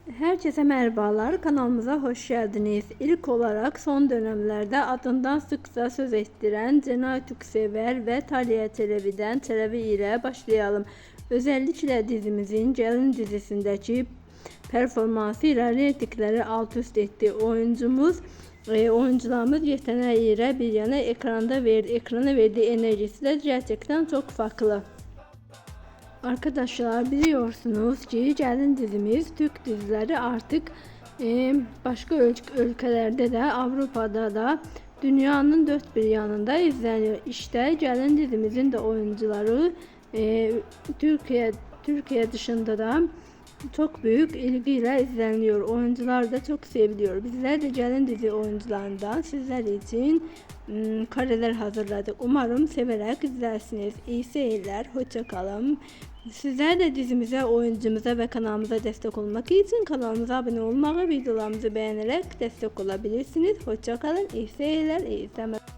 Herkese merhabalar, kanalımıza hoş geldiniz. İlk olarak son dönemlerde adından sıkça söz ettiren Cenay Türksever ve Talya Çelebi'den Çelebi ile başlayalım. Özellikle dizimizin Gelin dizisindeki performansıyla reytingleri alt üst etti. Oyuncularımız yeteneğiyle bir yana ekrana verdiği enerjisi de gerçekten çok farklı. Arkadaşlar, biliyorsunuz ki Gelin dizimiz Türk dizileri artık başka ülkelerde de Avrupa'da da dünyanın dört bir yanında izleniyor. İşte Gelin dizimizin de oyuncuları Türkiye dışında da çok büyük ilgiyle izleniyor. Oyuncular da çok seviliyor. Bizler de Gelin dizi oyuncularından sizler için kareler hazırladık. Umarım severek izlersiniz. İyi seyirler. Hoşça kalın. Sizler de dizimize, oyuncumuza ve kanalımıza destek olmak için kanalımıza abone olmayı, videolarımızı beğenerek destek olabilirsiniz. Hoşça kalın. İyi seyirler, iyi izlemeler.